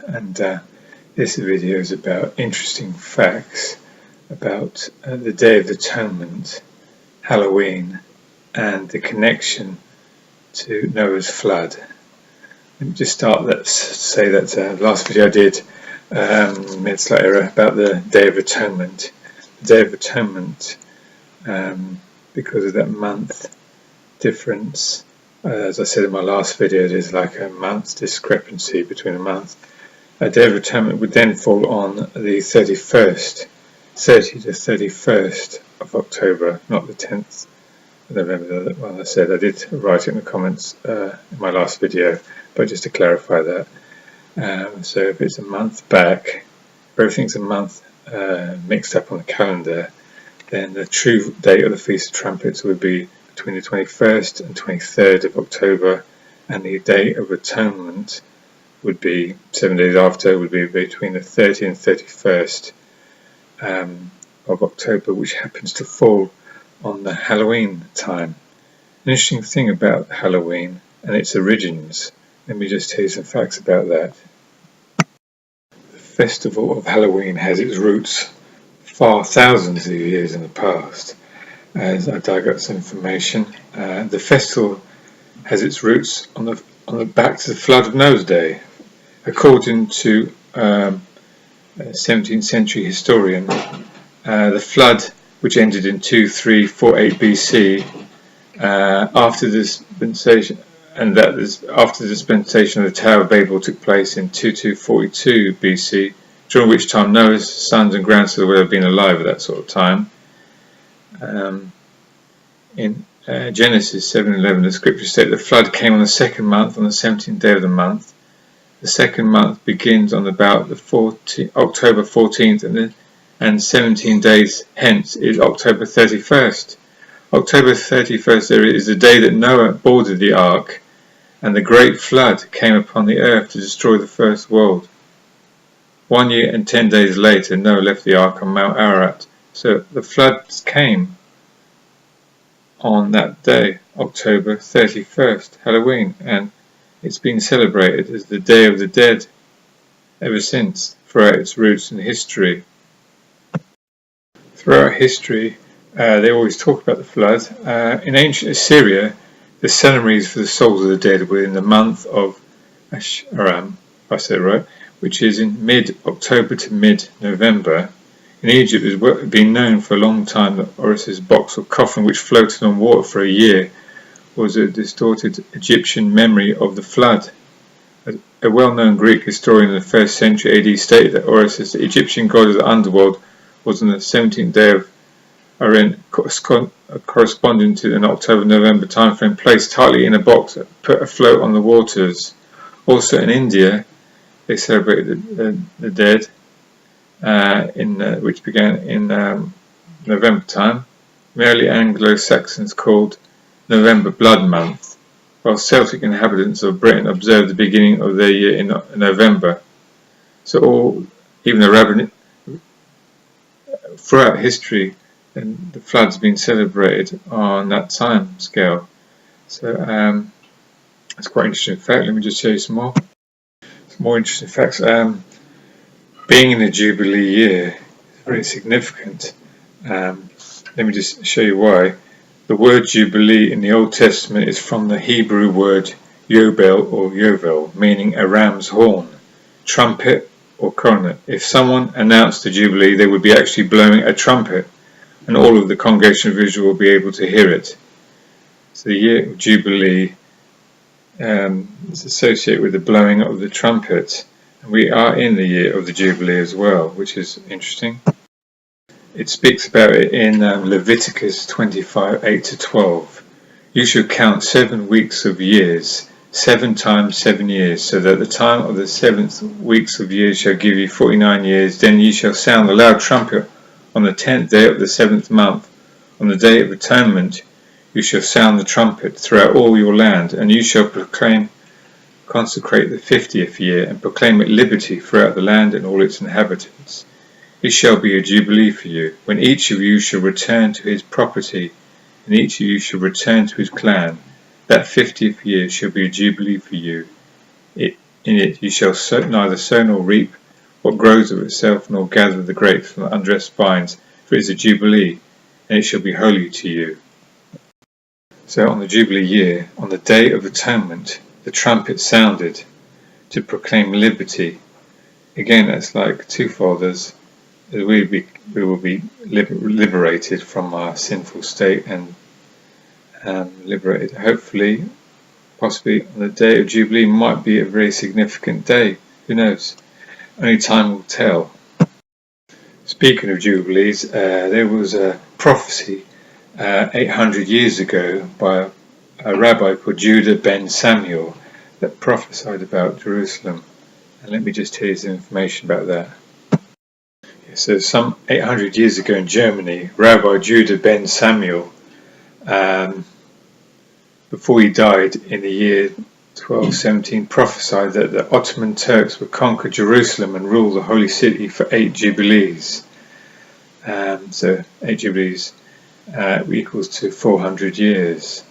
and this video is about interesting facts about the Day of Atonement, Halloween, and the connection to Noah's flood. Let me just start. Let's say that last video I did minutes later about the Day of Atonement. The Day of Atonement, because of that month difference, as I said in my last video, there's like a month discrepancy between a month. A Day of Atonement would then fall on the 30th to 31st of October, not the 10th of November. Well, I said I did write it in the comments in my last video, but just to clarify that. So if it's a month back, if everything's a month mixed up on the calendar, then the true date of the Feast of Trumpets would be between the 21st and 23rd of October, and the Day of Atonement would be 7 days after, would be between the 30th and 31st of October, which happens to fall on the Halloween time. An interesting thing about Halloween and its origins, let me just tell you some facts about that. The festival of Halloween has its roots far thousands of years in the past. As I dug up some information, the festival has its roots on the back to the flood of Noah's day. According to a 17th century historian, the flood, which ended in 2348 BC, after the dispensation of the Tower of Babel took place in 2242 BC, during which time Noah's sons and grandsons would have been alive at that sort of time. In Genesis 7:11, the scriptures state the flood came on the second month, on the 17th day of the month. The second month begins on about the October 14th, and 17 days hence is October 31st. October 31st is the day that Noah boarded the ark, and the great flood came upon the earth to destroy the first world. 1 year and 10 days later, Noah left the ark on Mount Ararat. So the floods came on that day, October 31st, Halloween, and it's been celebrated as the Day of the Dead ever since, throughout its roots in history. Throughout history, they always talk about the flood. In ancient Assyria, the ceremonies for the souls of the dead were in the month of Asharam, if I said it right, which is in mid-October to mid-November. In Egypt, it has been known for a long time that Osiris' box or coffin, which floated on water for a year, was a distorted Egyptian memory of the flood. A well-known Greek historian in the 1st century AD stated that Osiris, the Egyptian god of the underworld, was on the 17th day of Arin, corresponding to an October-November timeframe, placed tightly in a box put afloat on the waters. Also in India, they celebrated the dead, which began in November time. Merely Anglo-Saxons called November Blood Month, while Celtic inhabitants of Britain observed the beginning of their year in November. So even the rabbinic, throughout history, the flood's been celebrated on that time scale. So that's quite interesting fact. Let me just show you some more interesting facts. Being in the Jubilee year is very significant. Let me just show you why. The word Jubilee in the Old Testament is from the Hebrew word Yobel or Yovel, meaning a ram's horn, trumpet or cornet. If someone announced the Jubilee, they would be actually blowing a trumpet, and all of the congregation visual will be able to hear it. So the year of Jubilee is associated with the blowing of the trumpet, and we are in the year of the Jubilee as well, which is interesting. It speaks about it in Leviticus 25:8-12. You shall count 7 weeks of years, 7 times 7 years, so that the time of the 7th weeks of years shall give you 49 years. Then ye shall sound the loud trumpet on the 10th day of the 7th month. On the Day of Atonement you shall sound the trumpet throughout all your land, and you shall consecrate the 50th year, and proclaim it liberty throughout the land and all its inhabitants. It shall be a jubilee for you, when each of you shall return to his property, and each of you shall return to his clan. That 50th year shall be a jubilee for you. In it you shall neither sow nor reap what grows of itself, nor gather the grapes from the undressed vines, for it is a Jubilee, and it shall be holy to you. So on the Jubilee year, on the Day of Atonement, the trumpet sounded to proclaim liberty. Again, that's like twofold, as we will be liberated from our sinful state and liberated. Hopefully, possibly on the Day of Jubilee might be a very significant day. Who knows? Only time will tell. Speaking of Jubilees, there was a prophecy 800 years ago by a rabbi called Judah ben Samuel that prophesied about Jerusalem. And let me just tell you some information about that. So some 800 years ago in Germany, Rabbi Judah ben Samuel, before he died in the year 1217, prophesied that the Ottoman Turks would conquer Jerusalem and rule the holy city for 8 Jubilees. So 8 Jubilees equals to 400 years.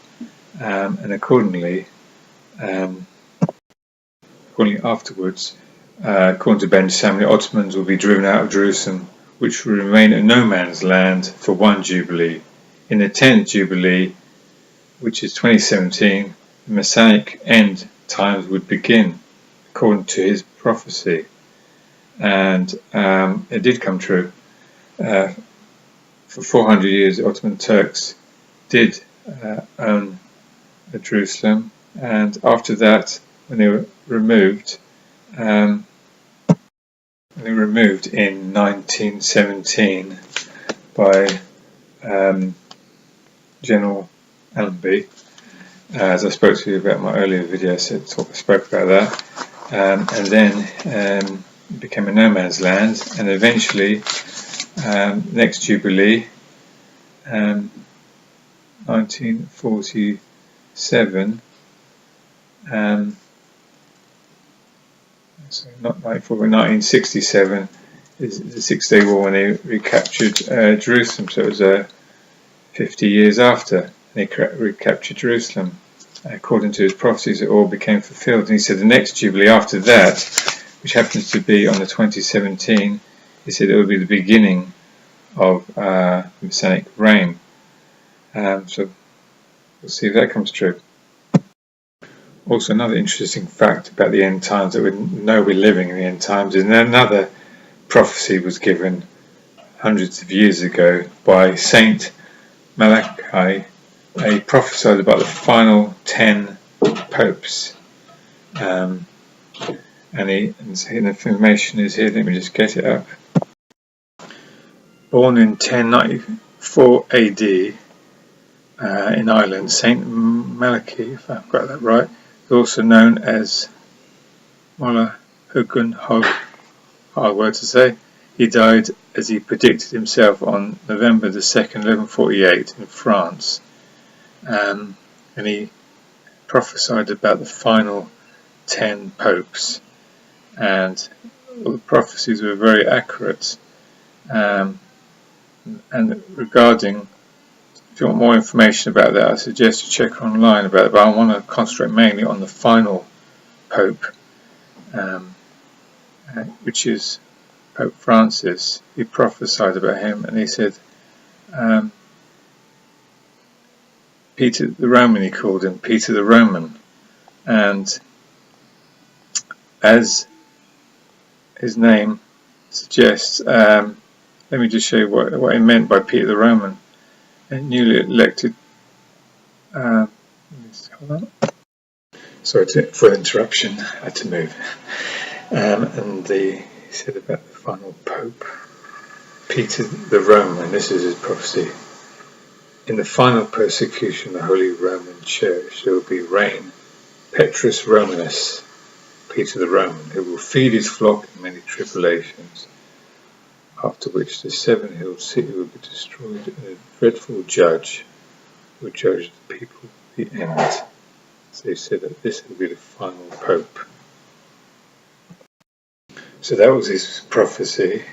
And accordingly afterwards, according to Ben Samuel, Ottomans will be driven out of Jerusalem, which will remain a no man's land for 1 Jubilee. In the 10th Jubilee, which is 2017, the Messianic end times would begin, according to his prophecy. And it did come true. For 400 years, the Ottoman Turks did own Jerusalem, and after that, when they were removed in 1917 by General Allenby, as I spoke to you about in my earlier video, I spoke about that, and then it became a no man's land, and eventually next Jubilee, 1947, so not 1967 is the 6-Day War when they recaptured Jerusalem. So it was 50 years after they recaptured Jerusalem. According to his prophecies, it all became fulfilled. And he said the next Jubilee after that, which happens to be on the 2017, he said it would be the beginning of the Messianic reign. So we'll see if that comes true. Also, another interesting fact about the end times that we know we're living in the end times is another prophecy was given hundreds of years ago by Saint Malachi. He prophesied about the final 10 popes. And the information is here. Let me just get it up. Born in 1094 AD in Ireland, Saint Malachi, if I've got that right, is also known as Mola Hugun Hog, hard word to say. He died, as he predicted himself, on November the 2nd, 1148 in France. And he prophesied about the final 10 popes. And all the prophecies were very accurate. And regarding, if you want more information about that, I suggest you check online about it, but I want to concentrate mainly on the final Pope, which is Pope Francis. He prophesied about him, and he said, Peter the Roman, he called him Peter the Roman, and as his name suggests, let me just show you what he meant by Peter the Roman. A newly elected, hold on. Sorry for the interruption, I had to move. And he said about the final Pope, Peter the Roman, this is his prophecy. In the final persecution of the Holy Roman Church, there will be reign Petrus Romanus, Peter the Roman, who will feed his flock in many tribulations, after which the seven-hilled city will be destroyed, and a dreadful judge will judge the people at the end. So he said that this will be the final Pope. So that was his prophecy,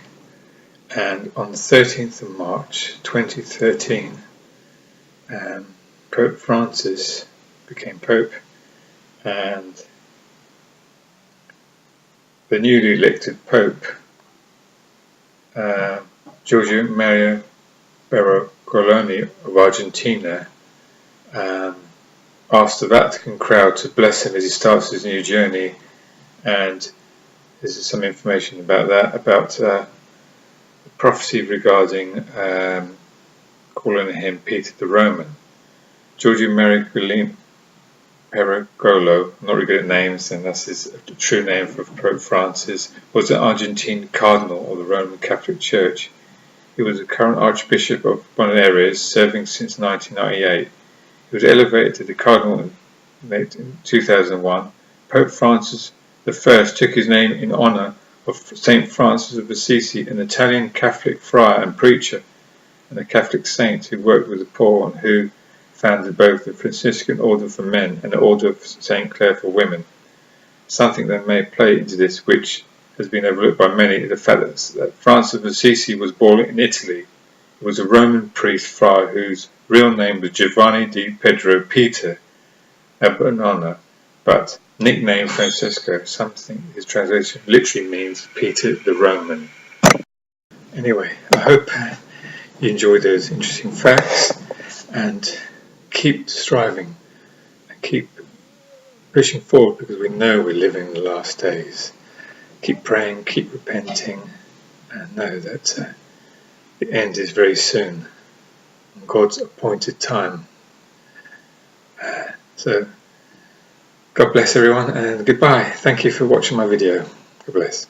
and on the 13th of March 2013, Pope Francis became Pope, and the newly elected Pope, Giorgio Mario Bergoglio of Argentina, asked the Vatican crowd to bless him as he starts his new journey, and this is some information about that, about the prophecy regarding calling him Peter the Roman. Giorgio Mario Bergoglio, I'm not really good at names, and that's his true name for Pope Francis, was an Argentine cardinal of the Roman Catholic Church. He was the current Archbishop of Buenos Aires, serving since 1998. He was elevated to the cardinal in 2001. Pope Francis I took his name in honour of Saint Francis of Assisi, an Italian Catholic friar and preacher, and a Catholic saint who worked with the poor and who founded both the Franciscan Order for Men and the Order of St. Clare for Women. Something that may play into this, which has been overlooked by many, is the fact that Francis of Assisi was born in Italy. He was a Roman priest friar whose real name was Giovanni di Pedro Peter Abbanona, but nicknamed Francesco, something his translation literally means Peter the Roman. Anyway, I hope you enjoyed those interesting facts, and keep striving and keep pushing forward, because we know we're living in the last days. Keep praying, keep repenting, and know that the end is very soon, on God's appointed time. So, God bless everyone, and goodbye. Thank you for watching my video. God bless.